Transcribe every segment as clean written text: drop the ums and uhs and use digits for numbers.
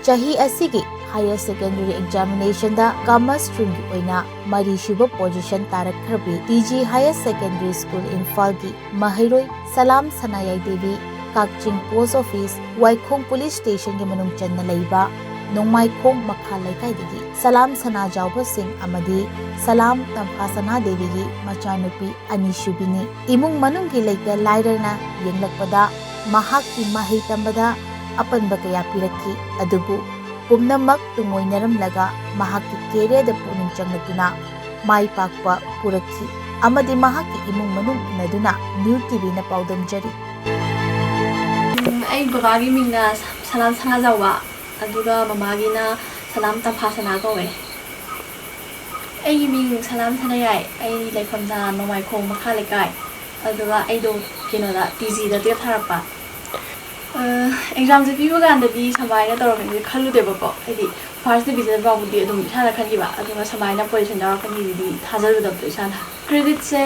chahi asigi higher secondary examination da commerce stream gi oina mari shuba position tarakharbi TG Higher Secondary School Imphal gi Mahairoi Salam Sanayai Devi Kakching Post Office Waikhong Police Station gi manung channa leiba Nongmaikhong Makha Laikai digi Salam Sana Jawba Singh amadi Salam Tamphasana Devi gi machanupi ani shubini imung manung gi leita lairana yenglakpada mahak ki mahai tambada apanba kaya pirakhi adubu pumnamak tungoinaramlaga mahak ki career da puning changlatuna mai pakpa purakhi amadi mahak ki imung manung naduna New TV na paudamjari ai babagi mingna Salam Sana Jawba aduga mamagi na Salam Tamphasana kawe ai ming Salam Sanayai ai leifamda Nongmaikhong Makha Laikai aduga ai do kinoda TG da tep tharapa exam se pibu ganda di samaina tawrami khalu debako ai first division ba budi adum thana khaniba aduma samaina position da khani di thajaru da sana credit se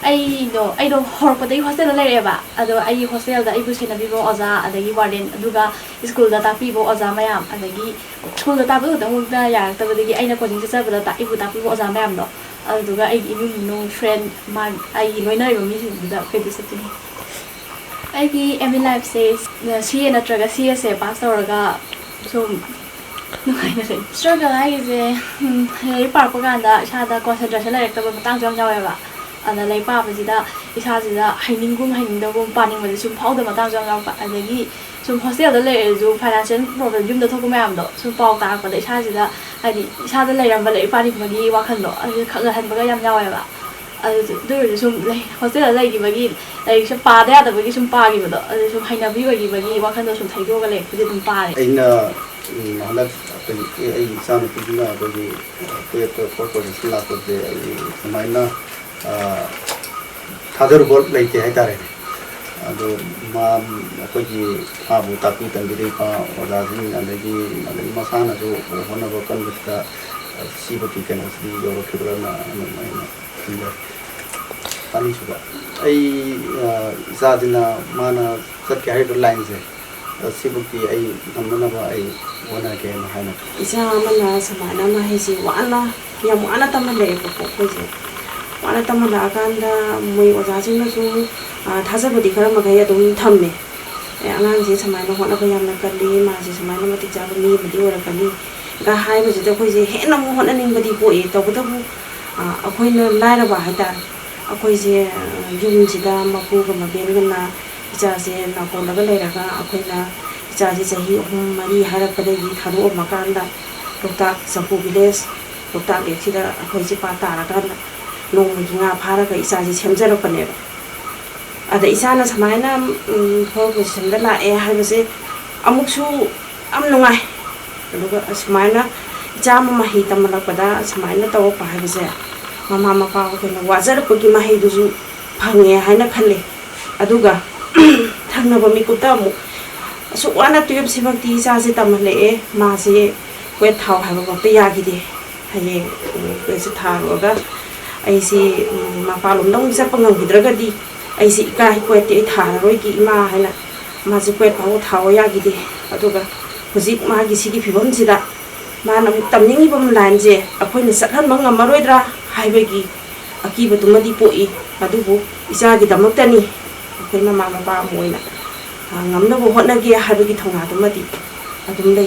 ai do hor ko dei hostel la leba ado ai hostel da ai bu sena bibo oza adagi warden aduga school da tapi bo oza mayam adagi school da tabu da mul da ya ta badagi aina coaching se sabula ta ibu tapi bo oza mayam do aduga ai ibu no friend ma ai loina ro mi da kai discipline ai ki MA life se CA natraga CS se pass tawraga so nukaina se struggle ai je ai par ko ganda sada concentration la rekta ba matang jam jawa ana lai pa basida isa sida hainingum hainingdagum paning ma sum phau da matang jang pa adagi sum hostel da le ju financial problem jum da thoku mayam do sum pau ta pa da isa sida ai isa da le ram ba le paning ma gi wa khan do ai khaga han ba yam jawa ba do sum le hostel da gi ba gi ai sum pa da da ba gi sum pa gi ba do ai sum haina bi ba gi wa khan do sum thai do ga le pudi dum pa le aina halak ai sam pidina ba gi ko ko sila ko de maina थादर बोल लेते हैं तारे अदो मां कोई आबू तापी तंगिरी का राजिन अलगी अलगी मसाना जो होना वो कल बिस्ता सीबती के नस्ली जो रोकेबला ना ना पानी सुबह आई ज़ादिना माना सब क्या है लाइन से सीबती आई हमने वो आई होना के ना है ना इसे हमने समाना में है सी वाला या वाला तमले को कोई वाला तमला कांदा मुई ओजाजिन ना जो थाजबदी खरा मगय अदुम थम्मे आंगांग जे समाना होना को यामना कली मा जे समाना मति जाबनी मदि ओरकनी गा हाय बजे त कोइ जे हेन मु होना निंग बदी पोए तबदबु अखोइना लाइरबा हाइता अखोइ जे युम जिदा मपु ग मबेनगना इचा जे नाकोलगा लेरगा अखोइना इचा जे जही हम मरी हारपदगी थादो मकांदा Loktak संपु village Loktak लेखिदा अखोइ J पातारागा नोंगी nga pharaga isa ji semjarapane ba ada isana samaina position da la e haibase amuksu am nungai aduga samaina jam mahi tamalapada samaina taw pa haibase mama mapa ko na wajar ko ki mahi duju phange haina khalle aduga thangna ba mi kuta mu so wana tuyab sibakti isa ji tamale e ma se kwe thaw haiba ba pe yagi de haye ko se tharoga aisi mapalum dong bisa pengang hidragadi aisi kai kwet ti tharoi ki ma haina ma ji kwet pau thaw ya gi de aduga hujik ma gi sigi phibam sida ma nam tamningi bam lan je akhoi na sakhan mang amaroidra haibagi aki batumadi poi adubu isa gi damak tani akhoi ma ma ba moina ngamna bo hotna gi haibagi thonga dumadi adum